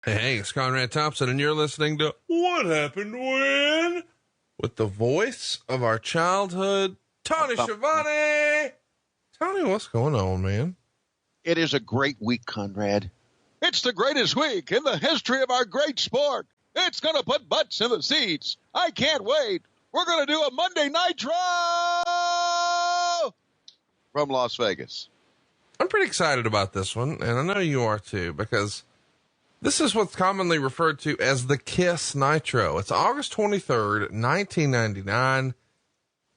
Hey, it's Conrad Thompson, and you're listening to What Happened When? With the voice of our childhood, Tony Schiavone. Tony, what's going on, man? It is a great week, Conrad. It's the greatest week in the history of our great sport. It's going to put butts in the seats. I can't wait. We're going to do a Monday Nitro from Las Vegas. I'm pretty excited about this one, and I know you are too, because this is what's commonly referred to as the Kiss Nitro. It's August 23rd, 1999.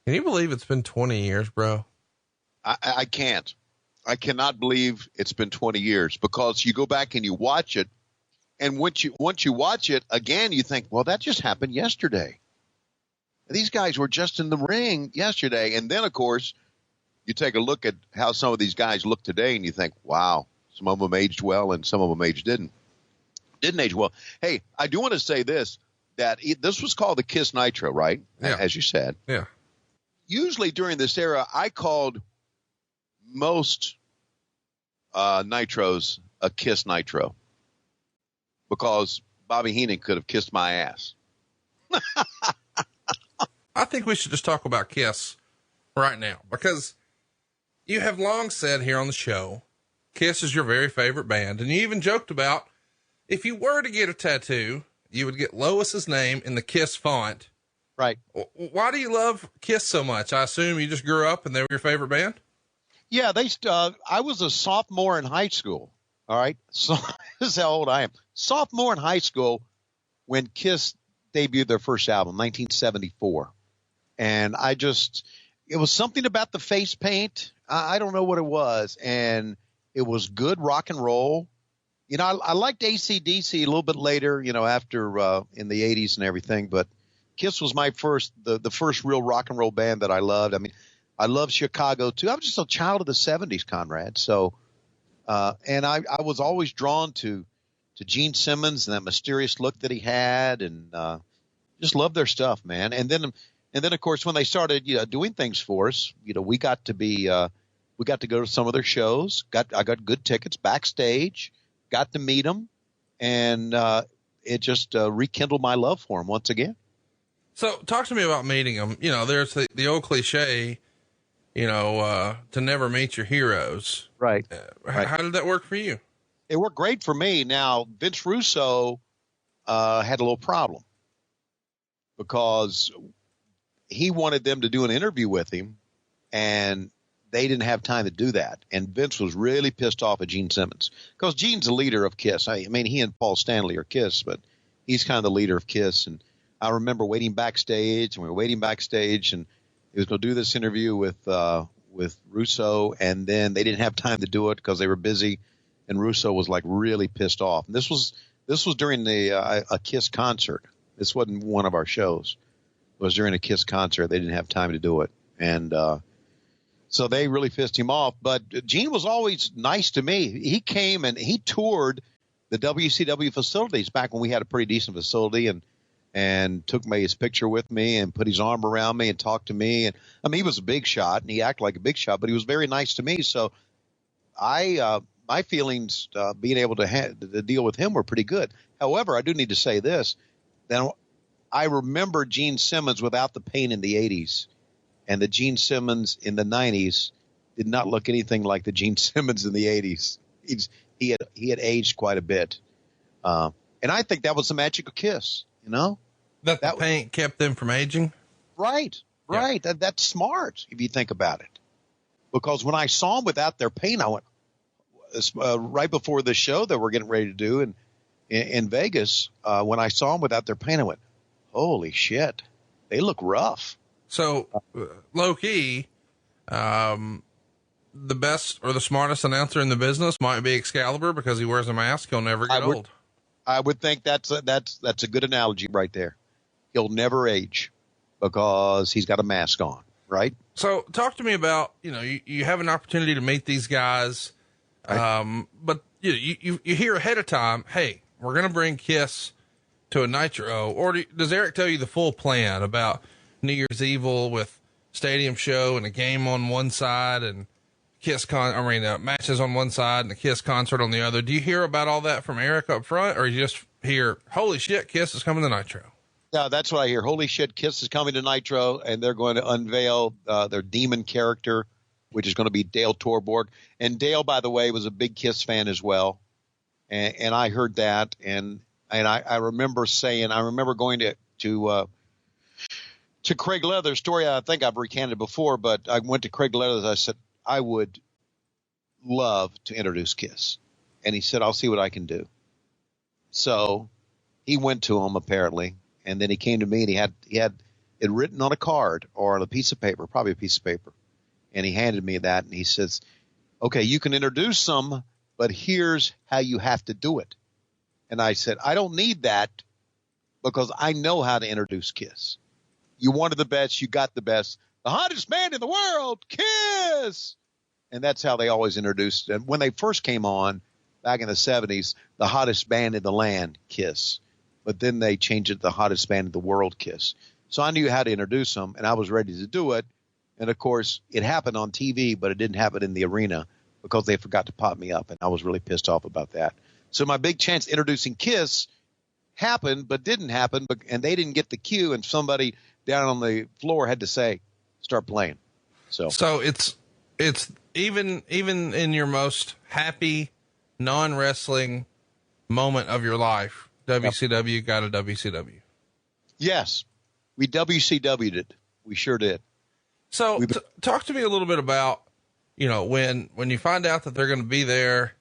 Can you believe it's been 20 years, bro? I can't. I cannot believe it's been 20 years, because you go back and you watch it, and once you watch it again, you think, well, that just happened yesterday. These guys were just in the ring yesterday. And then, of course, you take a look at how some of these guys look today, and you think, wow, some of them aged well and some of them didn't age well. Hey, I do want to say this, that this was called the Kiss Nitro, right? Yeah. As you said. Yeah. Usually during this era, I called most Nitros a Kiss Nitro, because Bobby Heenan could have kissed my ass. I think we should just talk about Kiss right now, because you have long said here on the show, Kiss is your very favorite band. And you even joked about, if you were to get a tattoo, you would get Lois's name in the Kiss font. Right. Why do you love Kiss so much? I assume you just grew up and they were your favorite band. Yeah, I was a sophomore in high school. All right. So this is how old I am. Sophomore in high school when Kiss debuted their first album, 1974. And it was something about the face paint. I don't know what it was. And it was good rock and roll. You know, I liked AC/DC a little bit later, you know, after in the 80s and everything. But Kiss was my the first real rock and roll band that I loved. I mean, I loved Chicago too. I was just a child of the 70s, Conrad. So, and I was always drawn to Gene Simmons and that mysterious look that he had, and just loved their stuff, man. And then of course, when they started, doing things for us, we got to go to some of their shows. I got good tickets backstage, got to meet them, and it just rekindled my love for them once again. So talk to me about meeting them. There's the old cliche, to never meet your heroes. Right. Right. How did that work for you? It worked great for me. Now, Vince Russo had a little problem, because he wanted them to do an interview with him, and they didn't have time to do that. And Vince was really pissed off at Gene Simmons, because Gene's the leader of Kiss. I mean, he and Paul Stanley are Kiss, but he's kind of the leader of Kiss. And I remember waiting backstage, and we were waiting backstage, and he was going to do this interview with Russo, and then they didn't have time to do it because they were busy, and Russo was like really pissed off. And this was during a Kiss concert. This wasn't one of our shows. It was during a Kiss concert. They didn't have time to do it, and so they really pissed him off. But Gene was always nice to me. He came and he toured the WCW facilities back when we had a pretty decent facility, and took his picture with me and put his arm around me and talked to me. And I mean, he was a big shot and he acted like a big shot, but he was very nice to me. So my feelings, being able to deal with him were pretty good. However, I do need to say this. Then I remember Gene Simmons without the pain in the 80s, and the Gene Simmons in the 90s did not look anything like the Gene Simmons in the 80s. He had aged quite a bit. And I think that was the magic of Kiss. That the paint kept them from aging? Right. Yeah. That's smart if you think about it. Because when I saw them without their paint, I went, right before the show that we're getting ready to do in Vegas, when I saw them without their paint, I went, holy shit, they look rough. So, low key, the best or the smartest announcer in the business might be Excalibur, because he wears a mask. He'll never get old. I would think that's a good analogy right there. He'll never age because he's got a mask on, right? So talk to me about, you have an opportunity to meet these guys. Right. But you hear ahead of time, hey, we're going to bring Kiss to a Nitro, or does Eric tell you the full plan about New Year's Evil with stadium show and a game on one side and matches on one side and the Kiss concert on the other. Do you hear about all that from Eric up front, or you just hear, holy shit, Kiss is coming to Nitro? Yeah, that's what I hear. Holy shit, Kiss is coming to Nitro, and they're going to unveil their demon character, which is going to be Dale Torborg. And Dale, by the way, was a big Kiss fan as well. And I heard that, and I remember going to Craig Leather, story I think I've recanted before, but I went to Craig Leather. I said, I would love to introduce Kiss. And he said, I'll see what I can do. So he went to him apparently. And then he came to me and he had it written on a card or on a piece of paper, probably a piece of paper. And he handed me that and he says, okay, you can introduce them, but here's how you have to do it. And I said, I don't need that because I know how to introduce Kiss. You wanted the best. You got the best. The hottest band in the world, Kiss. And that's how they always introduced it. And when they first came on back in the 70s, the hottest band in the land, Kiss. But then they changed it to the hottest band in the world, Kiss. So I knew how to introduce them, and I was ready to do it. And, of course, it happened on TV, but it didn't happen in the arena because they forgot to pop me up, and I was really pissed off about that. So my big chance introducing Kiss happened but didn't happen, and they didn't get the cue, and somebody down on the floor had to say, start playing. So it's even in your most happy non-wrestling moment of your life, WCW got a WCW. Yes, we WCW'd it. We sure did. So talk to me a little bit about, when you find out that they're going to be there,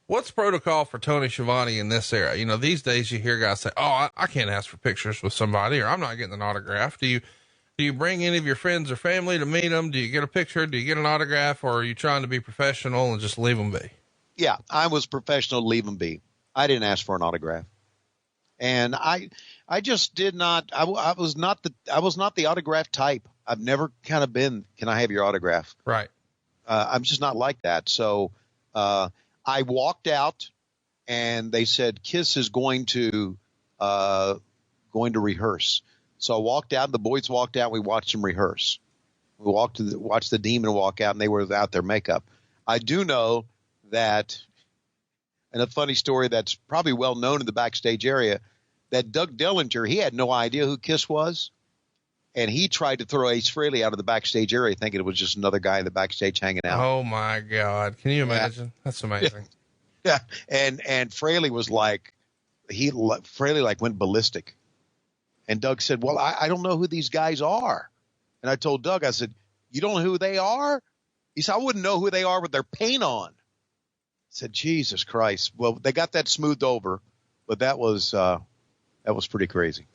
what's protocol for Tony Schiavone in this era? These days you hear guys say, oh, I can't ask for pictures with somebody, or I'm not getting an autograph. Do you bring any of your friends or family to meet them? Do you get a picture? Do you get an autograph, or are you trying to be professional and just leave them be? Yeah, I was professional, leave them be. I didn't ask for an autograph. And I just did not, I was not the autograph type. I've never kind of been, can I have your autograph? Right. I'm just not like that. So, I walked out and they said, Kiss is going to rehearse. So I walked out, the boys walked out, we watched them rehearse. We watched the Demon walk out, and they were without their makeup. I do know that, and a funny story that's probably well known in the backstage area, that Doug Dellinger, he had no idea who Kiss was. And he tried to throw Ace Frehley out of the backstage area thinking it was just another guy in the backstage hanging out. Oh my God. Can you imagine? Yeah. That's amazing. Yeah. And Frehley was like, Frehley went ballistic. And Doug said, well, I don't know who these guys are. And I told Doug, I said, you don't know who they are? He said, I wouldn't know who they are with their paint on. I said, Jesus Christ. Well, they got that smoothed over, but that was pretty crazy.